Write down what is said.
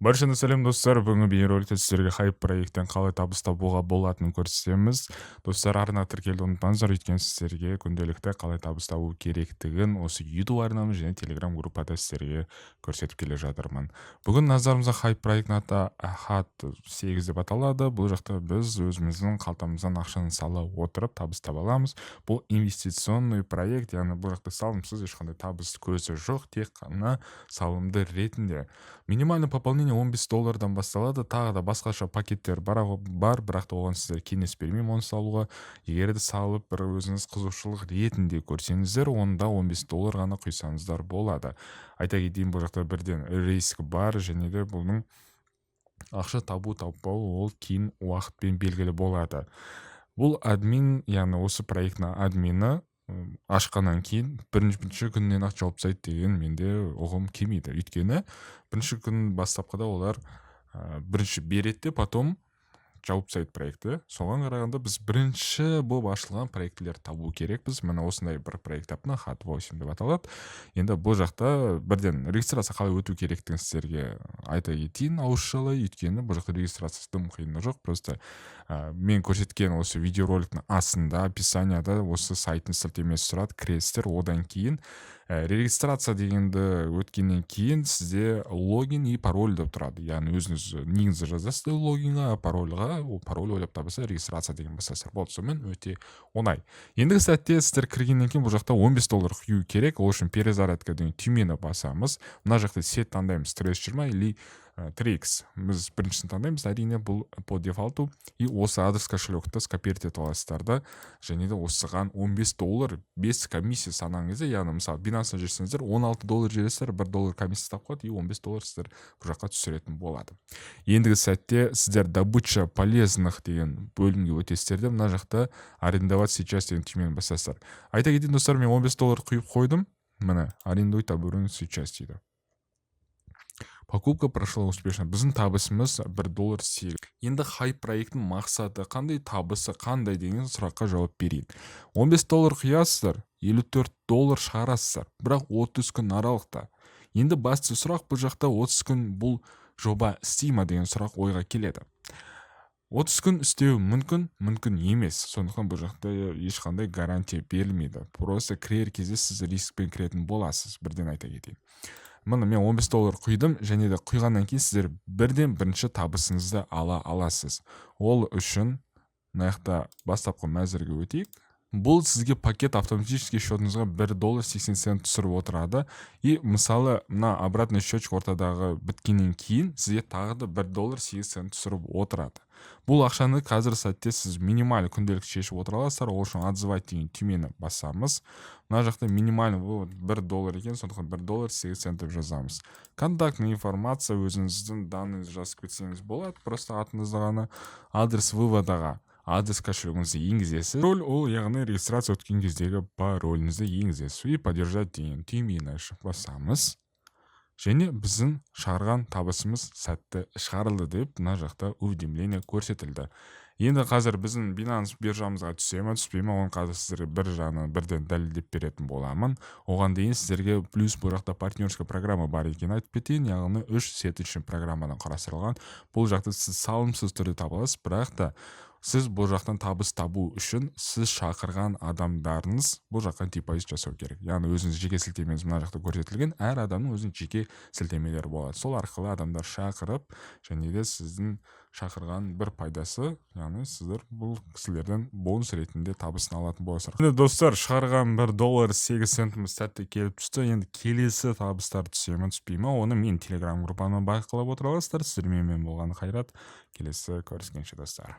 Баршаңызға сәлем достар, бүгінгі бейнероликте сіздерге хайп проекттен қалай табыс табуға болатынын көрсетеміз. Достар, арна тіркелуді ұмытпаңыздар, өйткені сіздерге күнделікті қалай табыс табу керектігін осы YouTube арнамыз және Telegram группада сіздерге көрсетіп келе жатырмын. Бүгін назарымызға хайп проектінің аты Ахат 8 деп аталады. Бұл жақта біз өзіміздің қалтамыздан ақшаны сала отырып табыс таба аламыз. Бұл инвестиционный проект, яғни бұл жақта салымсыз ешқандай табыс көзі жоқ, тек қана салымды ретінде. Минимальный пополнение $15 басталады. Тағы да басқаша пакеттер бар, бірақ та оған сіздер кеңес бермеймін оны салуға. Егер де салып бір өзіңіз қызығушылық ретінде көрсеңіздер, онда $15 ғана құйсаңыздар болады. Айта кетейін, бұл жақта бірден риск бар, және де бұның ақша таппау ол кейін уақытпен белгілі болады. Бұл админ, яғни осы проектінің админы ашқаннан кейін бірінші күннен ақ жауап тастайды деген менде ұғым келмейді. Өйткені бірінші күн бастапқыда олар бірінші береді, потом жауап тастайды проекті. Соған қарағанда біз бірінші болып ашылған проектілер табу керекпіз. Міне осындай бір проект таптым, Ахат 8 деп аталады. Енді бұл жақта бірден регистрация қалай өту керектігін сіздерге айта кетейін ауызшалай, өйткені бұл жақта регистрациясы тым қиын жоқ. Просто мен көрсеткен осы видеороликтің астында описанияда осы сайттың сілтемесі тұрады, кіресіздер. Одан кейін регистрация дегенді өткеннен кейін сізде логин и пароль деп тұрады. Яғни өзіңіз неңізді жазасыз логинға, парольға, пароль ойлап табылса регистрация деген басасыздар. Болды, сонымен өте оңай. Ендігі сәтте сіздер кіргеннен кейін бұл жақта $15 құю керек. Ол үшін перезарядка деген түймені басамыз. Мына жақта сет таңдаймыз, 320 или 3x. Біз біріншісін таңдаймыз, әрине бұл по дефолту. И осы адрес кошелекті скопировать етіп аласыздар да, және де осыған $15 без комиссия санаңызды, яғни мысалы Binance жүрсеңіздер $16 жібересіздер, $1 комиссия тап қалады, и $15 сіздер бұл жаққа түсіретін болады. Ендігі сәтте сіздер добыча полезных деген бөлімге өтесіздер де, мына жақта арендовать сейчас деген түймені басасыздар. Айта кетейін достар, мен $15 құйып қойдым. Міне арендуй табуын сейчас дейді. Покупка прошла успешно. Біздің табысымыз $1.8. Енді хайп проекттің мақсаты қандай, табысы қандай деген сұраққа жауап берейін. $15 құясыздар, $54 шығарасыздар, бірақ 30 күн аралықта. Енді басты сұрақ бұл жақта 30 күн бұл жоба істей ме деген сұрақ ойға келеді. 30 күн істеу мүмкін емес. Сондықтан бұл жақта ешқандай гарантия берілмейді. Просто кірер кезде сіз рискпен кіретін боласыз, бірден айта кетейін. Міне мен $15 құйдым, және де құйғаннан кейін сіздер бірден бірінші табысыңызды ала аласыз. Ол үшін мына бастапқы мәзірге өтейік. Бұл сізге пакет автоматически счетыңызға $1.80 түсіріп отырады. И мысалы мына обратный счетчик ортадағы біткеннен кейін сізге тағы да $1.80 түсіріп отырады. Бұл ақшаны қазір сәтте сіз минималь күнделік шешіп отыра аласыздар. Ол үшін отзывать деген түймені басамыз. Мына жақта минимальный $1 екен, сондықтан $1.80 деп жазамыз. Контактный информация, өзіңіздің данныйыңызды жазып кетсеңіз болады. Просто атыңызды ғана, адрес выводаға адрес кошелегіңізді енгізесіз. Пароль ол яғни регистрация өткен кездегі пароліңізді енгізесіз. И поддержать деген түймені басамыз. Және біздің шығарған табысымыз сәтті шығарылды деп мына жақта уведомление көрсетілді. Енді қазір біздің Binance биржамызға түсе ме, түспей ме, оны қазір сіздерге бір жағынан бірден дәлелдеп беретін боламын. Оған дейін сіздерге плюс бұл жақта партнерская программа бар екенін айтып кетейін, яғни 3 сет үшін программадан қарастырылған. Бұл жақта сіз салымсыз түрде таба аласыз, бірақ та сіз бұл жақтан табыс табу үшін сіз шақырған адамдарыңыз бұл жаққа депозит жасау керек. Яғни өзіңіз жеке сілтемеңіз мына жақта көрсетілген, әр адамның өзінің жеке сілтемелері болады. Сол арқылы адамдар шақырып, және де сіздің шақырған бір пайдасы, яғни сіздер бұл кісілерден бонус ретінде табысын алатын боласыздар. Енді достар, шығарған $1.8 сәтті келіп түсті. Енді келесі табыстар түсе ме, түспей ме, оны мен Telegram группама байқалап отыра аласыздар. Сіздермен болған қайрат. Келесі көріскенше достар.